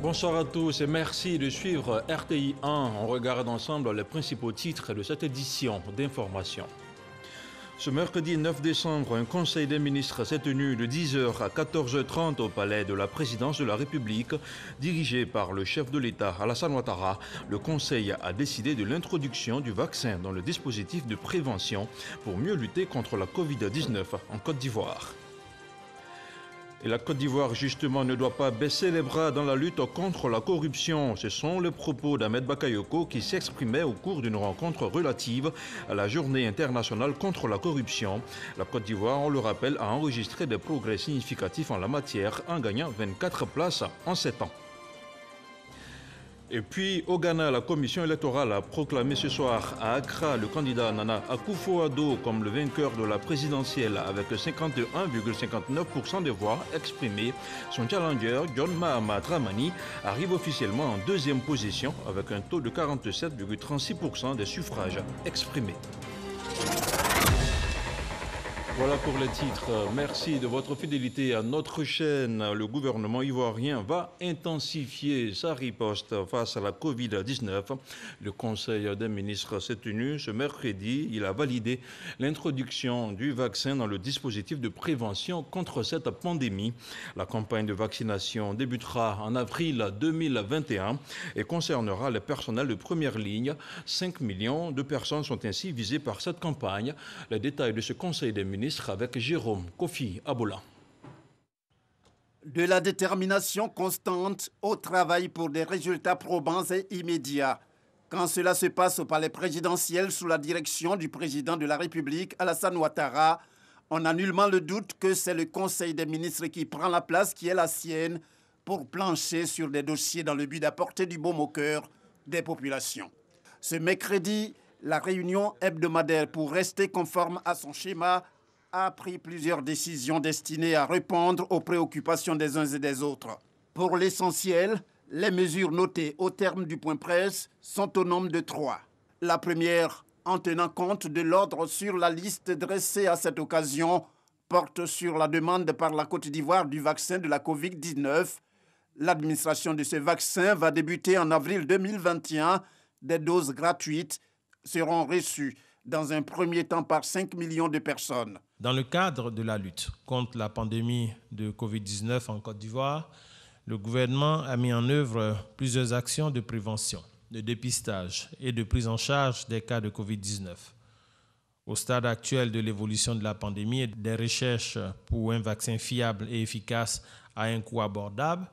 Bonsoir à tous et merci de suivre RTI 1. On regarde ensemble les principaux titres de cette édition d'information. Ce mercredi 9 décembre, un conseil des ministres s'est tenu de 10h à 14h30 au palais de la présidence de la République. Dirigé par le chef de l'État, Alassane Ouattara, le conseil a décidé de l'introduction du vaccin dans le dispositif de prévention pour mieux lutter contre la Covid-19 en Côte d'Ivoire. Et la Côte d'Ivoire, justement, ne doit pas baisser les bras dans la lutte contre la corruption. Ce sont les propos d'Ahmed Bakayoko qui s'exprimait au cours d'une rencontre relative à la Journée internationale contre la corruption. La Côte d'Ivoire, on le rappelle, a enregistré des progrès significatifs en la matière en gagnant 24 places en 7 ans. Et puis, au Ghana, la commission électorale a proclamé ce soir à Accra le candidat Nana Akufo-Addo comme le vainqueur de la présidentielle avec 51,59% des voix exprimées. Son challenger, John Mahama Dramani, arrive officiellement en deuxième position avec un taux de 47,36% des suffrages exprimés. Voilà pour les titres. Merci de votre fidélité à notre chaîne. Le gouvernement ivoirien va intensifier sa riposte face à la Covid-19. Le Conseil des ministres s'est tenu ce mercredi. Il a validé l'introduction du vaccin dans le dispositif de prévention contre cette pandémie. La campagne de vaccination débutera en avril 2021 et concernera les personnels de première ligne. 5 millions de personnes sont ainsi visées par cette campagne. Les détails de ce Conseil des ministres avec Jérôme Kofi Aboula. De la détermination constante au travail pour des résultats probants et immédiats. Quand cela se passe au palais présidentiel sous la direction du président de la République, Alassane Ouattara, on n'a nullement le doute que c'est le Conseil des ministres qui prend la place qui est la sienne pour plancher sur des dossiers dans le but d'apporter du baume au cœur des populations. Ce mercredi, la réunion hebdomadaire pour rester conforme à son schéma a pris plusieurs décisions destinées à répondre aux préoccupations des uns et des autres. Pour l'essentiel, les mesures notées au terme du point presse sont au nombre de 3. La première, en tenant compte de l'ordre sur la liste dressée à cette occasion, porte sur la demande par la Côte d'Ivoire du vaccin de la Covid-19. L'administration de ce vaccin va débuter en avril 2021. Des doses gratuites seront reçues dans un premier temps par 5 millions de personnes. Dans le cadre de la lutte contre la pandémie de Covid-19 en Côte d'Ivoire, le gouvernement a mis en œuvre plusieurs actions de prévention, de dépistage et de prise en charge des cas de Covid-19. Au stade actuel de l'évolution de la pandémie et des recherches pour un vaccin fiable et efficace à un coût abordable,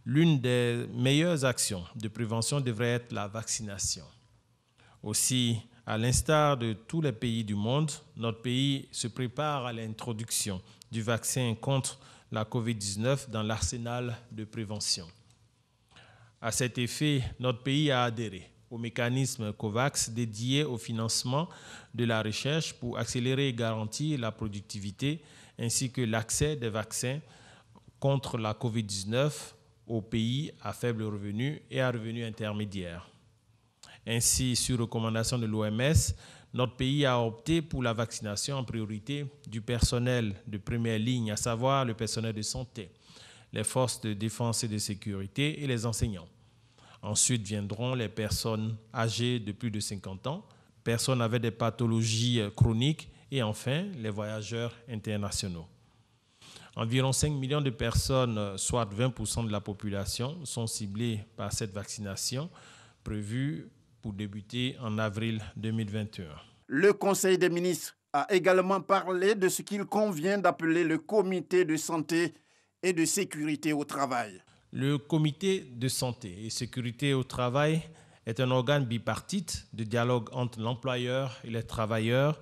l'une des meilleures actions de prévention devrait être la vaccination. Aussi, à l'instar de tous les pays du monde, notre pays se prépare à l'introduction du vaccin contre la COVID-19 dans l'arsenal de prévention. À cet effet, notre pays a adhéré au mécanisme COVAX dédié au financement de la recherche pour accélérer et garantir la productivité ainsi que l'accès des vaccins contre la COVID-19 aux pays à faible revenu et à revenu intermédiaire. Ainsi, sur recommandation de l'OMS, notre pays a opté pour la vaccination en priorité du personnel de première ligne, à savoir le personnel de santé, les forces de défense et de sécurité et les enseignants. Ensuite viendront les personnes âgées de plus de 50 ans, personnes avec des pathologies chroniques et enfin les voyageurs internationaux. Environ 5 millions de personnes, soit 20% de la population, sont ciblées par cette vaccination prévue pour débuter en avril 2021. Le Conseil des ministres a également parlé de ce qu'il convient d'appeler le comité de santé et de sécurité au travail. Le comité de santé et sécurité au travail est un organe bipartite de dialogue entre l'employeur et les travailleurs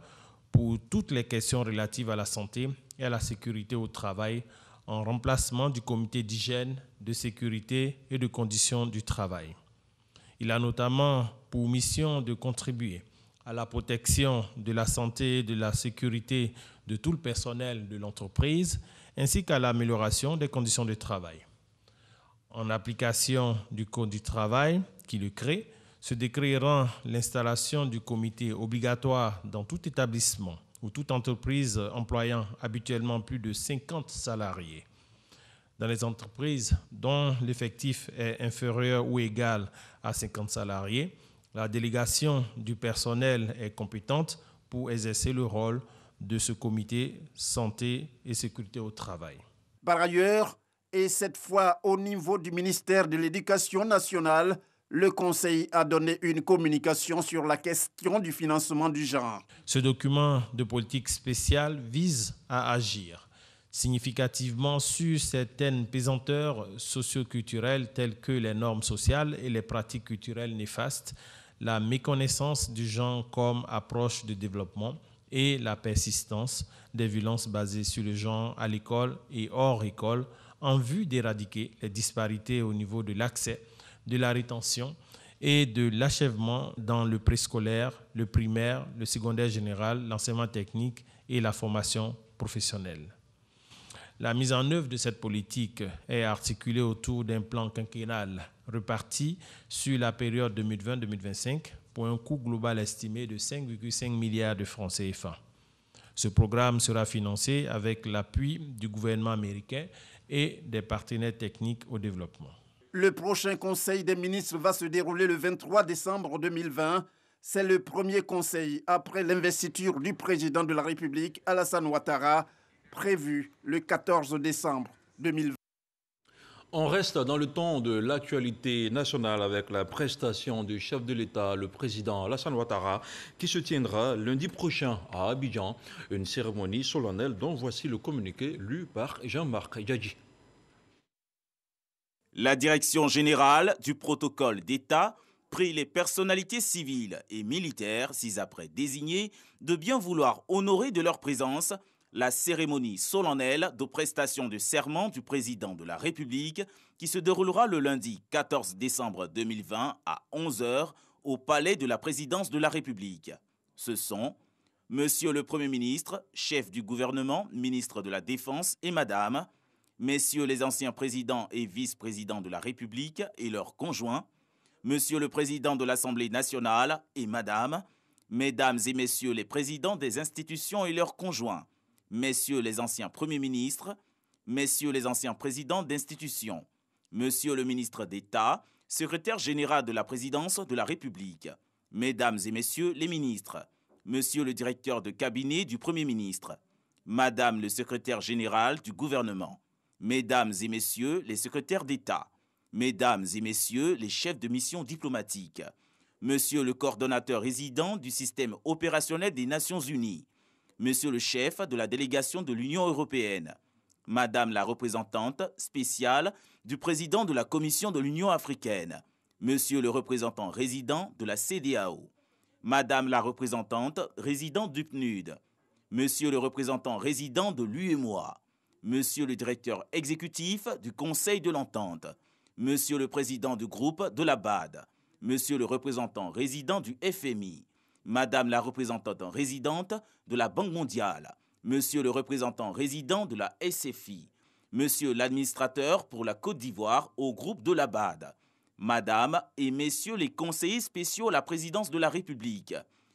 pour toutes les questions relatives à la santé et à la sécurité au travail, en remplacement du comité d'hygiène, de sécurité et de conditions du travail. Il a notamment pour mission de contribuer à la protection de la santé et de la sécurité de tout le personnel de l'entreprise, ainsi qu'à l'amélioration des conditions de travail. En application du Code du travail qui le crée, ce décret rend l'installation du comité obligatoire dans tout établissement ou toute entreprise employant habituellement plus de 50 salariés. Dans les entreprises dont l'effectif est inférieur ou égal à 50 salariés, la délégation du personnel est compétente pour exercer le rôle de ce comité santé et sécurité au travail. Par ailleurs, et cette fois au niveau du ministère de l'Éducation nationale, le Conseil a donné une communication sur la question du financement du genre. Ce document de politique spéciale vise à agir significativement sur certaines pesanteurs socioculturelles telles que les normes sociales et les pratiques culturelles néfastes, la méconnaissance du genre comme approche de développement et la persistance des violences basées sur le genre à l'école et hors école en vue d'éradiquer les disparités au niveau de l'accès, de la rétention et de l'achèvement dans le préscolaire, le primaire, le secondaire général, l'enseignement technique et la formation professionnelle. La mise en œuvre de cette politique est articulée autour d'un plan quinquennal reparti sur la période 2020-2025 pour un coût global estimé de 5,5 milliards de francs CFA. Ce programme sera financé avec l'appui du gouvernement américain et des partenaires techniques au développement. Le prochain Conseil des ministres va se dérouler le 23 décembre 2020. C'est le premier conseil après l'investiture du président de la République, Alassane Ouattara, prévu le 14 décembre 2020. On reste dans le ton de l'actualité nationale avec la prestation du chef de l'État, le président Alassane Ouattara, qui se tiendra lundi prochain à Abidjan, une cérémonie solennelle dont voici le communiqué lu par Jean-Marc Yadji. La direction générale du protocole d'État prie les personnalités civiles et militaires, ci-après désignées, de bien vouloir honorer de leur présence la cérémonie solennelle de prestation de serment du président de la République qui se déroulera le lundi 14 décembre 2020 à 11h au palais de la présidence de la République. Ce sont Monsieur le Premier ministre, chef du gouvernement, ministre de la Défense et Madame, Messieurs les anciens présidents et vice-présidents de la République et leurs conjoints, Monsieur le Président de l'Assemblée nationale et Madame, Mesdames et Messieurs les présidents des institutions et leurs conjoints, Messieurs les anciens premiers ministres, Messieurs les anciens présidents d'institutions, Monsieur le ministre d'État, secrétaire général de la présidence de la République, Mesdames et Messieurs les ministres, Monsieur le directeur de cabinet du Premier ministre, Madame le secrétaire général du gouvernement, Mesdames et Messieurs les secrétaires d'État, Mesdames et Messieurs les chefs de mission diplomatique, Monsieur le coordonnateur résident du système opérationnel des Nations Unies, Monsieur le chef de la délégation de l'Union européenne, Madame la représentante spéciale du président de la Commission de l'Union africaine, Monsieur le représentant résident de la CEDEAO, Madame la représentante résidente du PNUD, Monsieur le représentant résident de l'UEMOA, Monsieur le directeur exécutif du Conseil de l'Entente, Monsieur le président du groupe de la BAD, Monsieur le représentant résident du FMI, Madame la représentante résidente de la Banque mondiale, Monsieur le représentant résident de la SFI, Monsieur l'administrateur pour la Côte d'Ivoire au groupe de la BAD, Madame et Messieurs les conseillers spéciaux à la présidence de la République,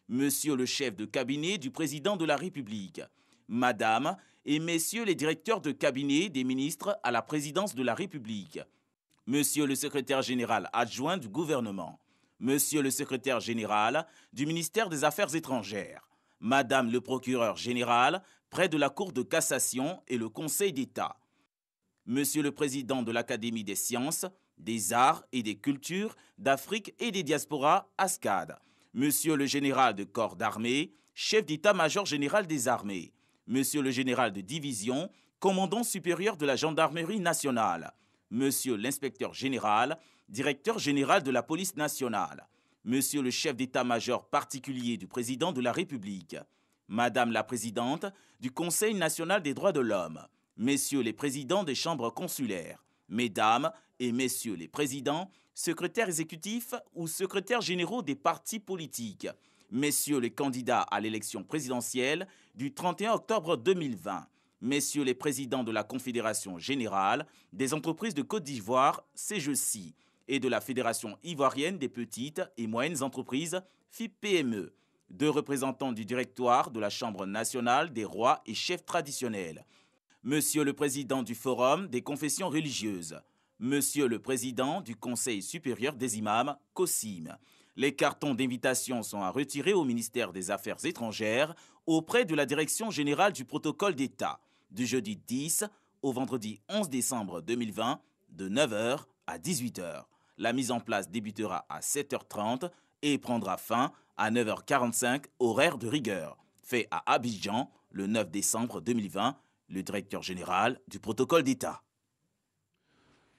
Monsieur le chef de cabinet du président de la République, Madame et Messieurs les directeurs de cabinet des ministres à la présidence de la République, Monsieur le secrétaire général adjoint du gouvernement, Monsieur le secrétaire général du ministère des Affaires étrangères, Madame le procureur général près de la Cour de cassation et le Conseil d'État, Monsieur le président de l'Académie des sciences, des arts et des cultures d'Afrique et des diasporas, ASCAD, Monsieur le général de corps d'armée, chef d'état-major général des armées, Monsieur le général de division, commandant supérieur de la gendarmerie nationale, Monsieur l'inspecteur général, directeur général de la police nationale, Monsieur le chef d'état-major particulier du président de la République, Madame la présidente du Conseil national des droits de l'homme, Messieurs les présidents des chambres consulaires, Mesdames et Messieurs les présidents, secrétaires exécutifs ou secrétaires généraux des partis politiques, Messieurs les candidats à l'élection présidentielle du 31 octobre 2020, Messieurs les présidents de la Confédération générale des entreprises de Côte d'Ivoire, CGECI, et de la Fédération ivoirienne des petites et moyennes entreprises, FIPME, 2 représentants du directoire de la Chambre nationale des rois et chefs traditionnels, Monsieur le Président du Forum des confessions religieuses, Monsieur le Président du Conseil supérieur des imams, COSIM. Les cartons d'invitation sont à retirer au ministère des Affaires étrangères auprès de la Direction générale du protocole d'État du jeudi 10 au vendredi 11 décembre 2020 de 9h à 18h. La mise en place débutera à 7h30 et prendra fin à 9h45, horaire de rigueur. Fait à Abidjan le 9 décembre 2020, le directeur général du protocole d'État.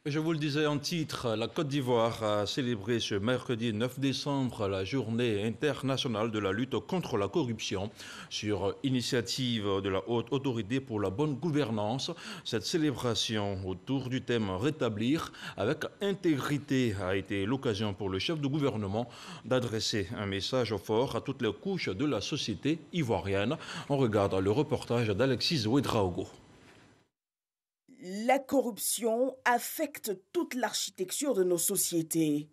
Je vous le disais en titre, la Côte d'Ivoire a célébré ce mercredi 9 décembre la journée internationale de la lutte contre la corruption. Sur initiative de la Haute Autorité pour la bonne gouvernance, cette célébration autour du thème « Rétablir avec intégrité » a été l'occasion pour le chef de gouvernement d'adresser un message fort à toutes les couches de la société ivoirienne. On regarde le reportage d'Alexis Ouedraogo. La corruption affecte toute l'architecture de nos sociétés.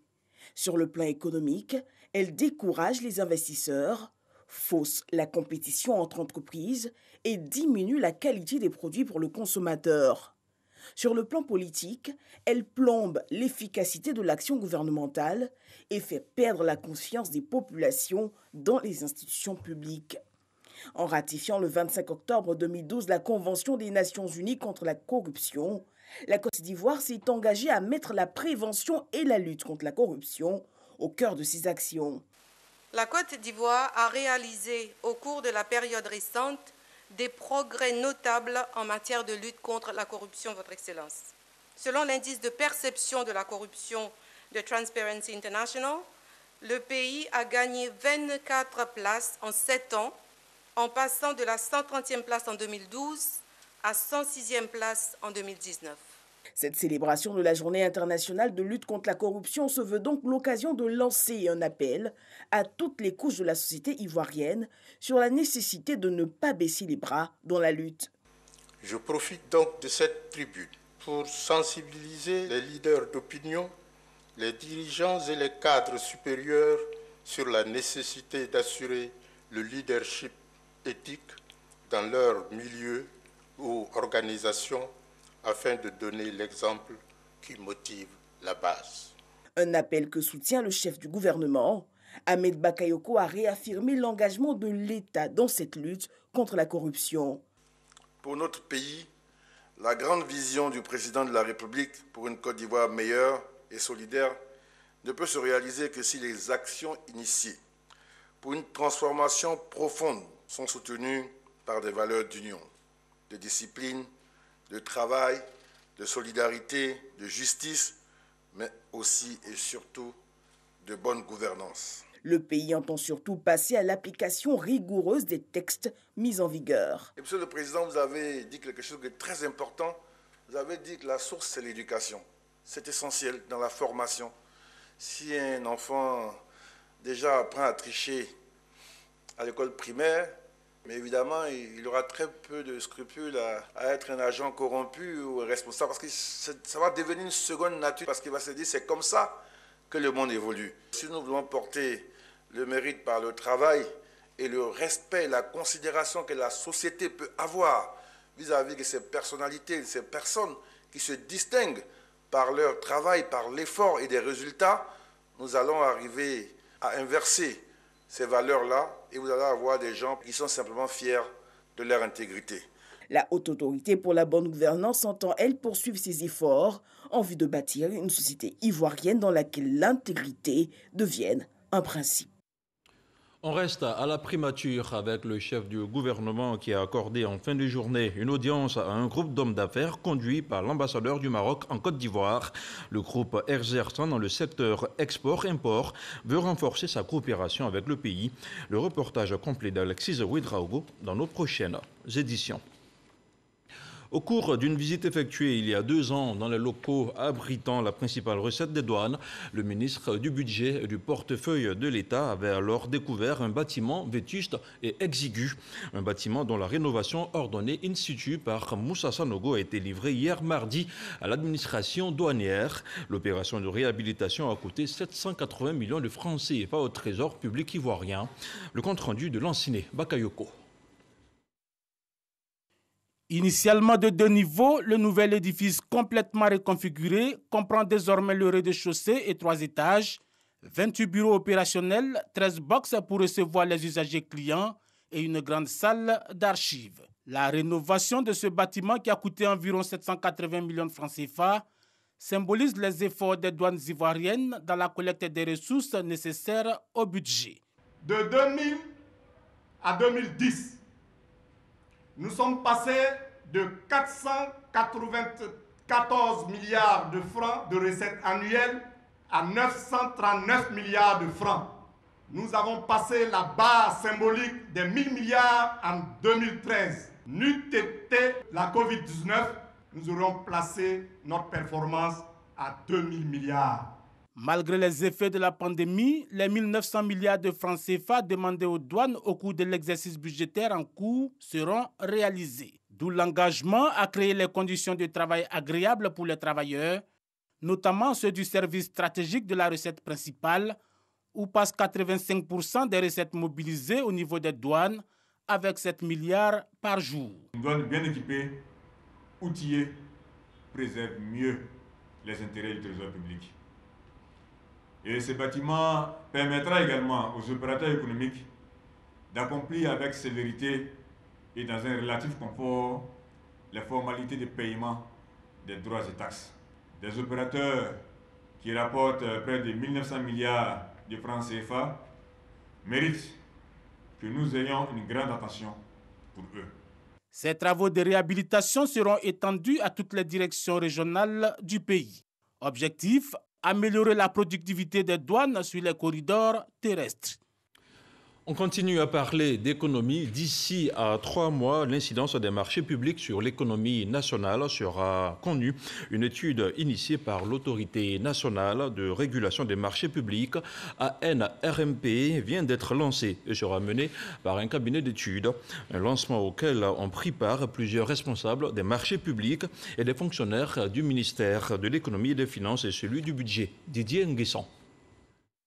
Sur le plan économique, elle décourage les investisseurs, fausse la compétition entre entreprises et diminue la qualité des produits pour le consommateur. Sur le plan politique, elle plombe l'efficacité de l'action gouvernementale et fait perdre la confiance des populations dans les institutions publiques. En ratifiant le 25 octobre 2012 la Convention des Nations Unies contre la corruption, la Côte d'Ivoire s'est engagée à mettre la prévention et la lutte contre la corruption au cœur de ses actions. La Côte d'Ivoire a réalisé au cours de la période récente des progrès notables en matière de lutte contre la corruption, Votre Excellence. Selon l'indice de perception de la corruption de Transparency International, le pays a gagné 24 places en 7 ans, en passant de la 130e place en 2012 à 106e place en 2019. Cette célébration de la Journée internationale de lutte contre la corruption se veut donc l'occasion de lancer un appel à toutes les couches de la société ivoirienne sur la nécessité de ne pas baisser les bras dans la lutte. Je profite donc de cette tribune pour sensibiliser les leaders d'opinion, les dirigeants et les cadres supérieurs sur la nécessité d'assurer le leadership éthique dans leur milieu ou organisation afin de donner l'exemple qui motive la base. Un appel que soutient le chef du gouvernement. Ahmed Bakayoko a réaffirmé l'engagement de l'État dans cette lutte contre la corruption. Pour notre pays, la grande vision du président de la République pour une Côte d'Ivoire meilleure et solidaire ne peut se réaliser que si les actions initiées pour une transformation profonde sont soutenues par des valeurs d'union, de discipline, de travail, de solidarité, de justice, mais aussi et surtout de bonne gouvernance. Le pays entend surtout passer à l'application rigoureuse des textes mis en vigueur. Et Monsieur le Président, vous avez dit quelque chose de très important. Vous avez dit que la source, c'est l'éducation. C'est essentiel dans la formation. Si un enfant déjà apprend à tricher à l'école primaire, mais évidemment, il aura très peu de scrupules à être un agent corrompu ou responsable, parce que ça va devenir une seconde nature, parce qu'il va se dire c'est comme ça que le monde évolue. Si nous voulons porter le mérite par le travail et le respect, la considération que la société peut avoir vis-à-vis de ces personnalités, de ces personnes qui se distinguent par leur travail, par l'effort et des résultats, nous allons arriver à inverser ces valeurs-là, et vous allez avoir des gens qui sont simplement fiers de leur intégrité. La Haute Autorité pour la bonne gouvernance entend, elle, poursuivre ses efforts en vue de bâtir une société ivoirienne dans laquelle l'intégrité devienne un principe. On reste à la primature avec le chef du gouvernement qui a accordé en fin de journée une audience à un groupe d'hommes d'affaires conduit par l'ambassadeur du Maroc en Côte d'Ivoire. Le groupe exerçant dans le secteur export-import veut renforcer sa coopération avec le pays. Le reportage complet d'Alexis Ouedraogo dans nos prochaines éditions. Au cours d'une visite effectuée il y a 2 ans dans les locaux abritant la principale recette des douanes, le ministre du Budget et du portefeuille de l'État avait alors découvert un bâtiment vétuste et exigu. Un bâtiment dont la rénovation ordonnée in situ par Moussa Sanogo a été livrée hier mardi à l'administration douanière. L'opération de réhabilitation a coûté 780 millions de francs CFA au trésor public ivoirien. Le compte rendu de Lanciné Bakayoko. Initialement de 2 niveaux, le nouvel édifice complètement reconfiguré comprend désormais le rez-de-chaussée et 3 étages, 28 bureaux opérationnels, 13 box pour recevoir les usagers clients et une grande salle d'archives. La rénovation de ce bâtiment qui a coûté environ 780 millions de francs CFA symbolise les efforts des douanes ivoiriennes dans la collecte des ressources nécessaires au budget. De 2000 à 2010, nous sommes passés de 494 milliards de francs de recettes annuelles à 939 milliards de francs. Nous avons passé la barre symbolique des 1000 milliards en 2013. N'eût été la Covid-19, nous aurions placé notre performance à 2000 milliards. Malgré les effets de la pandémie, les 1900 milliards de francs CFA demandés aux douanes au cours de l'exercice budgétaire en cours seront réalisés. D'où l'engagement à créer les conditions de travail agréables pour les travailleurs, notamment ceux du service stratégique de la recette principale, où passent 85% des recettes mobilisées au niveau des douanes, avec 7 milliards par jour. Une douane bien équipée, outillée, préserve mieux les intérêts du trésor public. Et ce bâtiment permettra également aux opérateurs économiques d'accomplir avec célérité et dans un relatif confort les formalités de paiement des droits et taxes. Des opérateurs qui rapportent près de 1900 milliards de francs CFA méritent que nous ayons une grande attention pour eux. Ces travaux de réhabilitation seront étendus à toutes les directions régionales du pays. Objectif, améliorer la productivité des douanes sur les corridors terrestres. On continue à parler d'économie. D'ici à 3 mois, l'incidence des marchés publics sur l'économie nationale sera connue. Une étude initiée par l'Autorité nationale de régulation des marchés publics, ANRMP, vient d'être lancée et sera menée par un cabinet d'études. Un lancement auquel ont pris part plusieurs responsables des marchés publics et des fonctionnaires du ministère de l'économie et des finances et celui du budget. Didier Nguesson.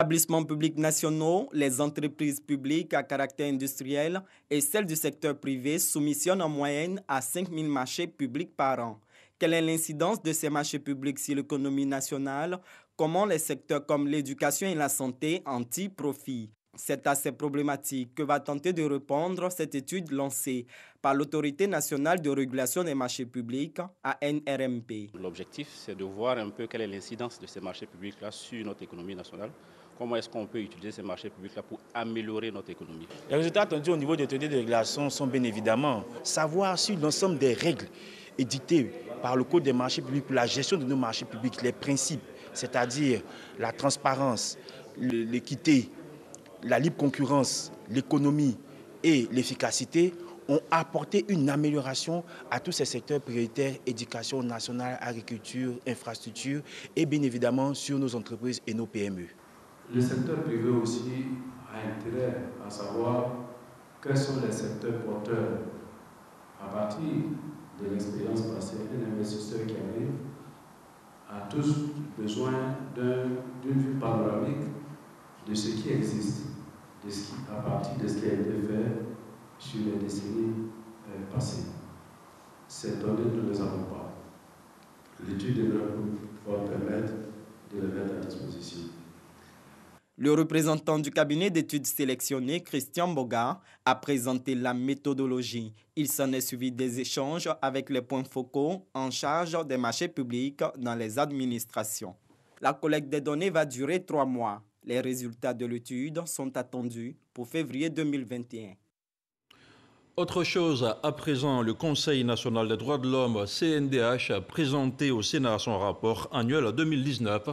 Les établissements publics nationaux, les entreprises publiques à caractère industriel et celles du secteur privé soumissionnent en moyenne à 5 000 marchés publics par an. Quelle est l'incidence de ces marchés publics sur l'économie nationale? Comment les secteurs comme l'éducation et la santé en tirent profit? C'est à ces problématiques que va tenter de répondre cette étude lancée par l'Autorité nationale de régulation des marchés publics, ANRMP. L'objectif, c'est de voir un peu quelle est l'incidence de ces marchés publics-là sur notre économie nationale. Comment est-ce qu'on peut utiliser ces marchés publics-là pour améliorer notre économie? Les résultats attendus au niveau des autorités de régulation sont bien évidemment savoir sur l'ensemble des règles édictées par le Code des marchés publics pour la gestion de nos marchés publics, les principes, c'est-à-dire la transparence, l'équité, la libre concurrence, l'économie et l'efficacité, ont apporté une amélioration à tous ces secteurs prioritaires, éducation nationale, agriculture, infrastructure et bien évidemment sur nos entreprises et nos PME. Le secteur privé aussi a intérêt à savoir quels sont les secteurs porteurs. À partir de l'expérience passée, un investisseur qui arrive a tous besoin d'une vue panoramique de ce qui existe, à partir de ce qui a été fait sur les décennies passées. Ces données, nous ne les avons pas. L'étude devrait pouvoir permettre de les mettre à disposition. Le représentant du cabinet d'études sélectionné, Christian Boga, a présenté la méthodologie. Il s'en est suivi des échanges avec les points focaux en charge des marchés publics dans les administrations. La collecte des données va durer 3 mois. Les résultats de l'étude sont attendus pour février 2021. Autre chose, à présent, le Conseil national des droits de l'homme, CNDH, a présenté au Sénat son rapport annuel 2019.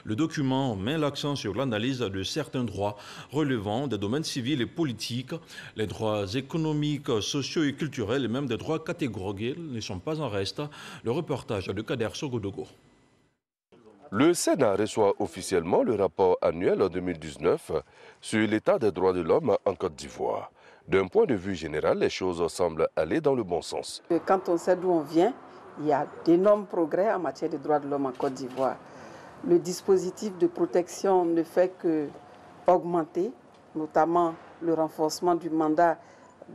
Le document met l'accent sur l'analyse de certains droits relevant des domaines civils et politiques. Les droits économiques, sociaux et culturels et même des droits catégoriels ne sont pas en reste. Le reportage de Kader Sogodogo. Le Sénat reçoit officiellement le rapport annuel 2019 sur l'état des droits de l'homme en Côte d'Ivoire. D'un point de vue général, les choses semblent aller dans le bon sens. Quand on sait d'où on vient, il y a d'énormes progrès en matière de droits de l'homme en Côte d'Ivoire. Le dispositif de protection ne fait qu'augmenter, notamment le renforcement du mandat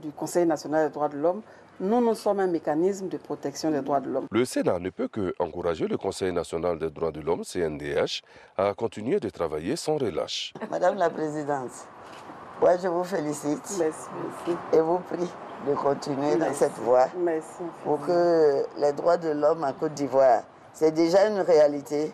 du Conseil national des droits de l'homme, Nous sommes un mécanisme de protection des droits de l'homme. Le Sénat ne peut que encourager le Conseil national des droits de l'homme, CNDH, à continuer de travailler sans relâche. Madame la Présidente, moi je vous félicite. Merci. Et vous prie de continuer dans cette voie pour que les droits de l'homme en Côte d'Ivoire, c'est déjà une réalité,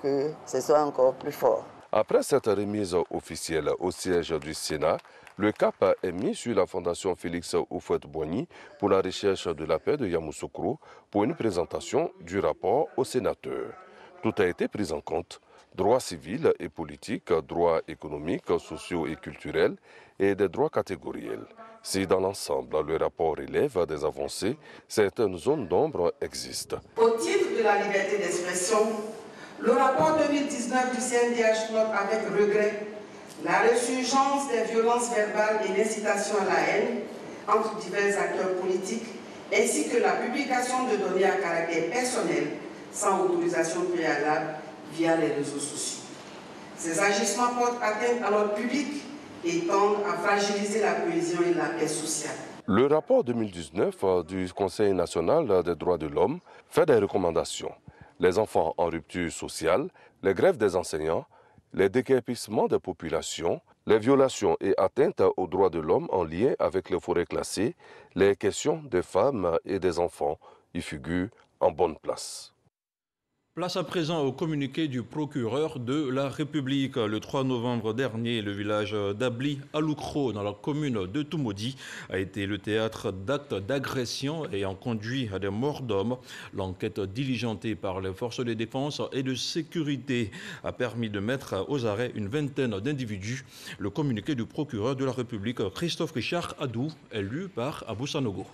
que ce soit encore plus fort. Après cette remise officielle au siège du Sénat, le cap est mis sur la Fondation Félix Houphouët-Boigny pour la recherche de la paix de Yamoussoukro pour une présentation du rapport aux sénateurs. Tout a été pris en compte, droits civils et politiques, droits économiques, sociaux et culturels et des droits catégoriels. Si dans l'ensemble le rapport relève des avancées, certaines zones d'ombre existent. Au titre de la liberté d'expression, le rapport 2019 du CNDH note avec regret la résurgence des violences verbales et l'incitation à la haine entre divers acteurs politiques, ainsi que la publication de données à caractère personnel sans autorisation préalable via les réseaux sociaux. Ces agissements portent atteinte à l'ordre public et tendent à fragiliser la cohésion et la paix sociale. Le rapport 2019 du Conseil national des droits de l'homme fait des recommandations. Les enfants en rupture sociale, les grèves des enseignants, les déguerpissements des populations, les violations et atteintes aux droits de l'homme en lien avec les forêts classées, les questions des femmes et des enfants y figurent en bonne place. Place à présent au communiqué du procureur de la République. Le 3 novembre dernier, le village d'Abli Aloukro, dans la commune de Toumoudi, a été le théâtre d'actes d'agression ayant conduit à des morts d'hommes. L'enquête diligentée par les forces de défense et de sécurité a permis de mettre aux arrêts une vingtaine d'individus. Le communiqué du procureur de la République, Christophe Richard Adou, est lu par Abou Sanogo.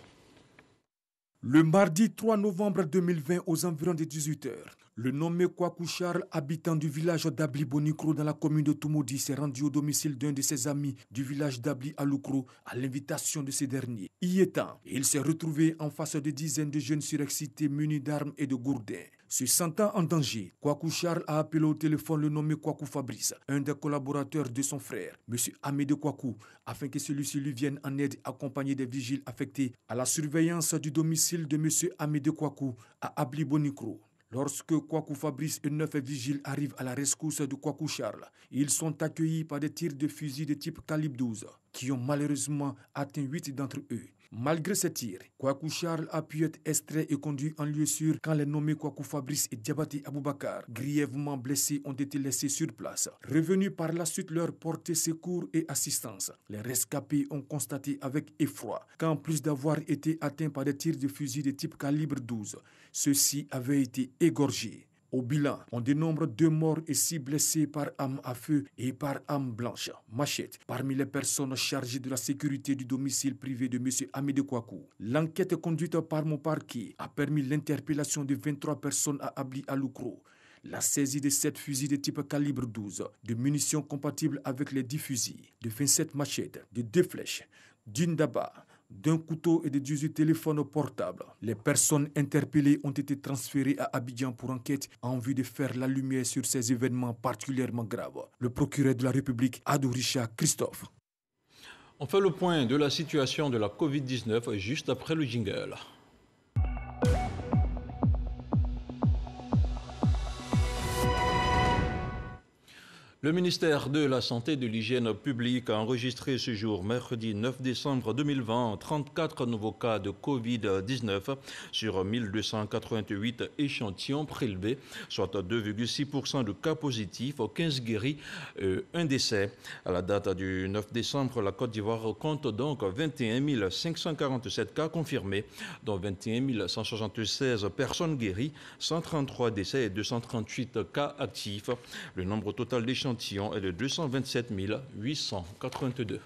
Le mardi 3 novembre 2020, aux environs de 18h, le nommé Kwaku Charles, habitant du village d'Abli Bonikro dans la commune de Toumoudi, s'est rendu au domicile d'un de ses amis du village d'Abli Aloukro à l'invitation de ces derniers. Y étant, il s'est retrouvé en face de dizaines de jeunes surexcités munis d'armes et de gourdins. Se sentant en danger, Kwaku Charles a appelé au téléphone le nommé Kwaku Fabrice, un des collaborateurs de son frère, M. Amédé Kwaku, afin que celui-ci lui vienne en aide accompagné des vigiles affectés à la surveillance du domicile de M. Amédé Kwaku à Abli Bonikro. Lorsque Kwaku Fabrice et 9 vigiles arrivent à la rescousse de Kwaku Charles, ils sont accueillis par des tirs de fusil de type calibre 12 qui ont malheureusement atteint 8 d'entre eux. Malgré ces tirs, Kwaku Charles a pu être extrait et conduit en lieu sûr quand les nommés Kwaku Fabrice et Diabati Aboubakar, grièvement blessés, ont été laissés sur place. Revenus par la suite leur porter secours et assistance, les rescapés ont constaté avec effroi qu'en plus d'avoir été atteints par des tirs de fusil de type calibre 12, ceux-ci avaient été égorgés. Au bilan, on dénombre 2 morts et 6 blessés par arme à feu et par arme blanche, machette, parmi les personnes chargées de la sécurité du domicile privé de M. Amédé Kwaku. L'enquête conduite par mon parquet a permis l'interpellation de 23 personnes à Abli Aloukro, la saisie de 7 fusils de type calibre 12, de munitions compatibles avec les 10 fusils, de 27 machettes, de 2 flèches, d'une daba, d'un couteau et de 18 téléphones portables. Les personnes interpellées ont été transférées à Abidjan pour enquête en vue de faire la lumière sur ces événements particulièrement graves. Le procureur de la République, Adou Richard Christophe. On fait le point de la situation de la Covid-19 juste après le jingle. Le ministère de la Santé et de l'Hygiène publique a enregistré ce jour, mercredi 9 décembre 2020, 34 nouveaux cas de Covid-19 sur 1288 échantillons prélevés, soit 2,6% de cas positifs, 15 guéris, 1 décès. À la date du 9 décembre, la Côte d'Ivoire compte donc 21 547 cas confirmés, dont 21 176 personnes guéries, 133 décès et 238 cas actifs. Le nombre total d'échantillons est de 227 882.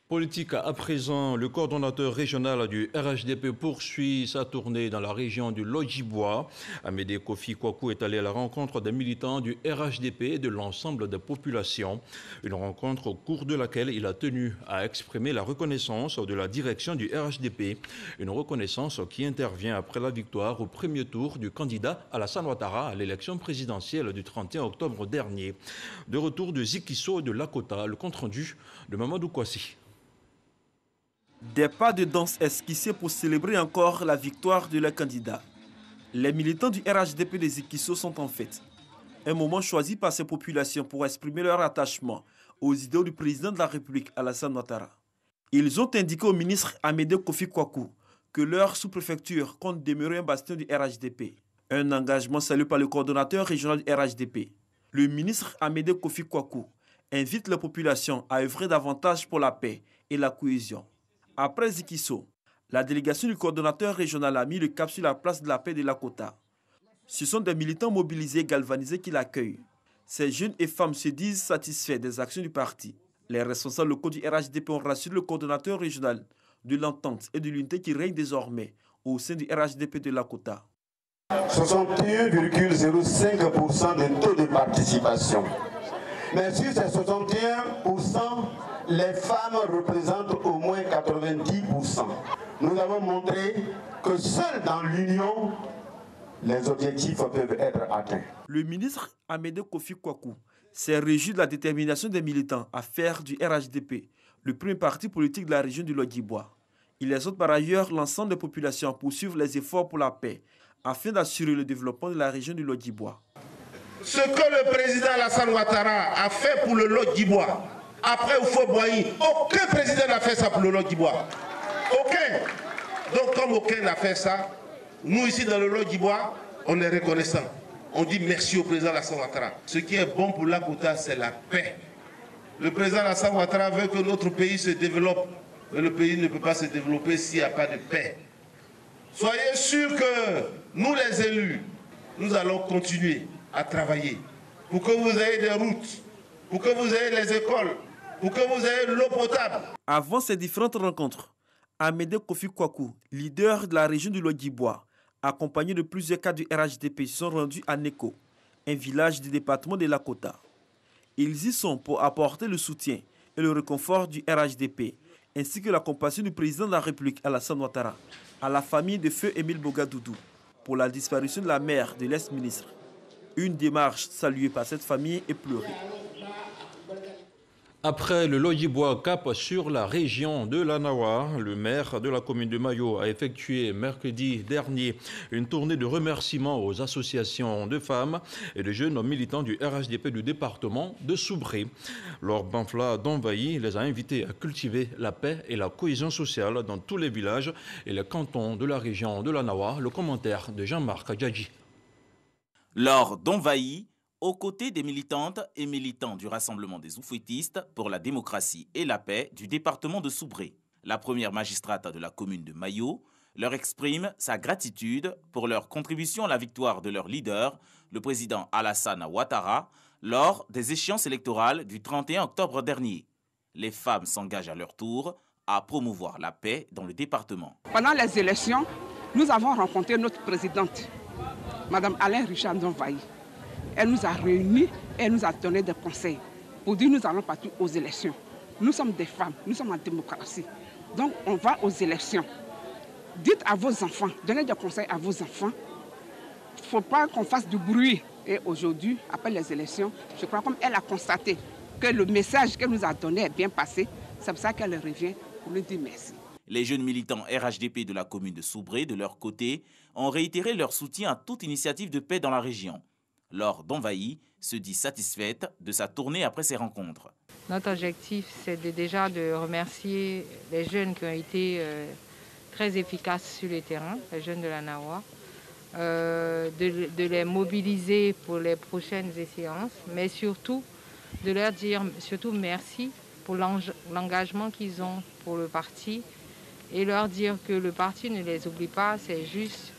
Politique à présent, le coordonnateur régional du RHDP poursuit sa tournée dans la région du Lodjibois. Amédé Kofi Kwaku est allé à la rencontre des militants du RHDP et de l'ensemble des populations. Une rencontre au cours de laquelle il a tenu à exprimer la reconnaissance de la direction du RHDP. Une reconnaissance qui intervient après la victoire au premier tour du candidat Alassane Ouattara à l'élection présidentielle du 31 octobre dernier. De retour de Zikiso et de Lakota, le compte-rendu de Mamadou Kouassi. Des pas de danse esquissés pour célébrer encore la victoire de leurs candidats. Les militants du RHDP des Zikisso sont en fête. Un moment choisi par ces populations pour exprimer leur attachement aux idéaux du président de la République, Alassane Ouattara. Ils ont indiqué au ministre Amédée Kofi Kwaku que leur sous-préfecture compte demeurer un bastion du RHDP. Un engagement salué par le coordonnateur régional du RHDP. Le ministre Amédée Kofi Kwaku invite la population à œuvrer davantage pour la paix et la cohésion. Après Zikisso, la délégation du coordonnateur régional a mis le cap sur la place de la paix de Lakota. Ce sont des militants mobilisés et galvanisés qui l'accueillent. Ces jeunes et femmes se disent satisfaits des actions du parti. Les responsables locaux du RHDP ont rassuré le coordonnateur régional de l'entente et de l'unité qui règne désormais au sein du RHDP de Lakota. 61,05% de taux de participation. Mais sur ces 61%, les femmes représentent au moins 90%. Nous avons montré que seul dans l'union, les objectifs peuvent être atteints. Le ministre Amédée Kofi Kwaku s'est réjoui de la détermination des militants à faire du RHDP le premier parti politique de la région du Lodjibois. Il exhorte par ailleurs l'ensemble des populations à poursuivre les efforts pour la paix afin d'assurer le développement de la région du Lodjibois. Ce que le président Alassane Ouattara a fait pour le Lodjibois, après Oufo-Boigny, aucun président n'a fait ça pour le Lodjibois. Aucun. Donc comme aucun n'a fait ça, nous ici dans le Lodjibois, on est reconnaissants. On dit merci au président Alassane Ouattara. Ce qui est bon pour Lakota, c'est la paix. Le président Alassane Ouattara veut que notre pays se développe. Mais le pays ne peut pas se développer s'il n'y a pas de paix. Soyez sûrs que nous les élus, nous allons continuer à travailler pour que vous ayez des routes, pour que vous ayez les écoles, pour que vous ayez l'eau potable. Avant ces différentes rencontres, Amédée Kofi Kwaku, leader de la région du Lodjibois, accompagné de plusieurs cadres du RHDP, se sont rendus à Neko, un village du département de Lakota. Ils y sont pour apporter le soutien et le réconfort du RHDP, ainsi que la compassion du président de la République, Alassane Ouattara, à la famille de feu Émile Bogadoudou, pour la disparition de la mère de l'ex-ministre. Une démarche saluée par cette famille et pleurée. Après le Lodjibois cap sur la région de la Nawa, le maire de la commune de Mayo a effectué mercredi dernier une tournée de remerciements aux associations de femmes et de jeunes militants du RHDP du département de Soubré. Lord Banfla d'Envahi les a invités à cultiver la paix et la cohésion sociale dans tous les villages et les cantons de la région de la Nawa. Le commentaire de Jean-Marc Djadji. Lors d'Envahi, aux côtés des militantes et militants du Rassemblement des Oufouettistes pour la démocratie et la paix du département de Soubré, la première magistrate de la commune de Mayo leur exprime sa gratitude pour leur contribution à la victoire de leur leader, le président Alassane Ouattara, lors des échéances électorales du 31 octobre dernier. Les femmes s'engagent à leur tour à promouvoir la paix dans le département. Pendant les élections, nous avons rencontré notre présidente, Mme Alain Richard d'Envahi. Elle nous a réunis et elle nous a donné des conseils pour dire nous allons partir aux élections. Nous sommes des femmes, nous sommes en démocratie. Donc on va aux élections. Dites à vos enfants, donnez des conseils à vos enfants. Il ne faut pas qu'on fasse du bruit. Et aujourd'hui, après les élections, je crois comme elle a constaté que le message qu'elle nous a donné est bien passé, c'est pour ça qu'elle revient pour lui dire merci. Les jeunes militants RHDP de la commune de Soubré, de leur côté, ont réitéré leur soutien à toute initiative de paix dans la région. Lors d'Envahi se dit satisfaite de sa tournée après ces rencontres. Notre objectif, c'est déjà de remercier les jeunes qui ont été très efficaces sur le terrain, les jeunes de la Nawa, de les mobiliser pour les prochaines échéances, mais surtout de leur dire merci pour l'engagement qu'ils ont pour le parti et leur dire que le parti ne les oublie pas, c'est juste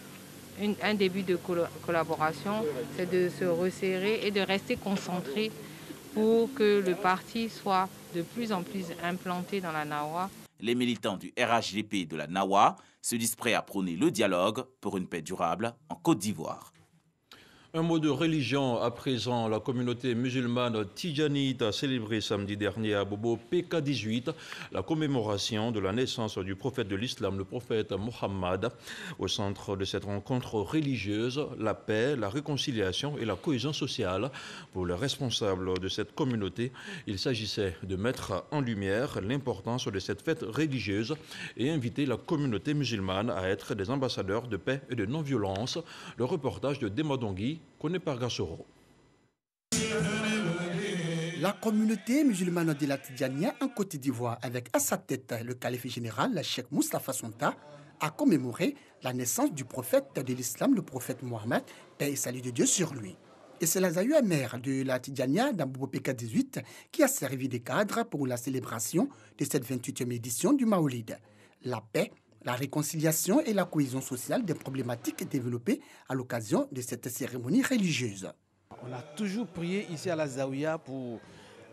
un début de collaboration, c'est de se resserrer et de rester concentré pour que le parti soit de plus en plus implanté dans la Nawa. Les militants du RHDP de la Nawa se disent prêts à prôner le dialogue pour une paix durable en Côte d'Ivoire. Un mot de religion à présent. La communauté musulmane tidjanite a célébré samedi dernier à Bobo PK18 la commémoration de la naissance du prophète de l'islam, le prophète Mohammed. Au centre de cette rencontre religieuse, la paix, la réconciliation et la cohésion sociale. Pour les responsables de cette communauté, il s'agissait de mettre en lumière l'importance de cette fête religieuse et inviter la communauté musulmane à être des ambassadeurs de paix et de non-violence. Le reportage de Demadongui, connu par Gassoro. La communauté musulmane de la Tidjania en Côte d'Ivoire, avec à sa tête le calife général, le cheikh Moustapha Sonta, a commémoré la naissance du prophète de l'islam, le prophète Mohammed, paix et salut de Dieu sur lui. Et c'est la Zaïa mère de la Tidjania d'Ambobo PK18 qui a servi de cadre pour la célébration de cette 28e édition du Maolid. La paix, la réconciliation et la cohésion sociale des problématiques développées à l'occasion de cette cérémonie religieuse. On a toujours prié ici à la Zaouia pour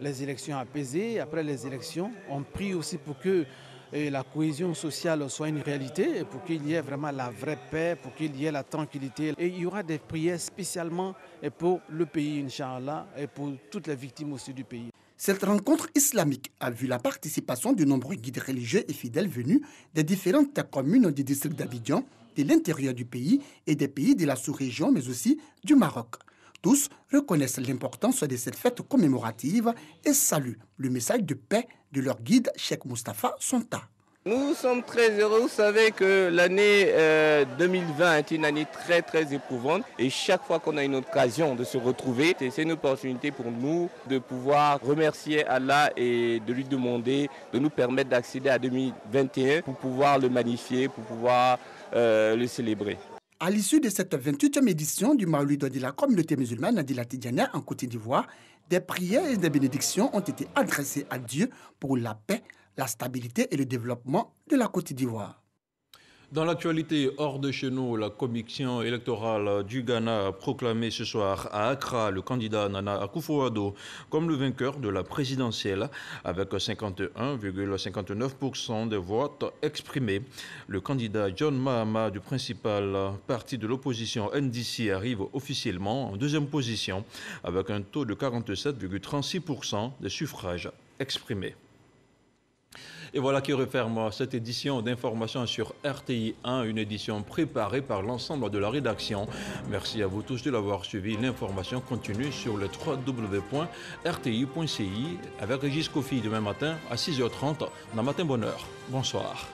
les élections apaisées. Après les élections, on prie aussi pour que la cohésion sociale soit une réalité, pour qu'il y ait vraiment la vraie paix, pour qu'il y ait la tranquillité. Et il y aura des prières spécialement pour le pays, Inch'Allah, et pour toutes les victimes aussi du pays. Cette rencontre islamique a vu la participation de nombreux guides religieux et fidèles venus des différentes communes du district d'Abidjan, de l'intérieur du pays et des pays de la sous-région, mais aussi du Maroc. Tous reconnaissent l'importance de cette fête commémorative et saluent le message de paix de leur guide, Cheikh Moustapha Sonta. Nous sommes très heureux. Vous savez que l'année 2020 est une année très éprouvante. Et chaque fois qu'on a une occasion de se retrouver, c'est une opportunité pour nous de pouvoir remercier Allah et de lui demander de nous permettre d'accéder à 2021 pour pouvoir le magnifier, pour pouvoir le célébrer. À l'issue de cette 28e édition du Maolid de la communauté musulmane de la Tidjania en Côte d'Ivoire, des prières et des bénédictions ont été adressées à Dieu pour la paix, la stabilité et le développement de la Côte d'Ivoire. Dans l'actualité hors de chez nous, la commission électorale du Ghana a proclamé ce soir à Accra le candidat Nana Akufo-Addo comme le vainqueur de la présidentielle avec 51,59% des votes exprimés. Le candidat John Mahama du principal parti de l'opposition NDC arrive officiellement en deuxième position avec un taux de 47,36% des suffrages exprimés. Et voilà qui referme cette édition d'information sur RTI 1, une édition préparée par l'ensemble de la rédaction. Merci à vous tous de l'avoir suivi. L'information continue sur le www.rti.ci avec Régis Kofi demain matin à 6h30 dans Matin Bonheur. Bonsoir.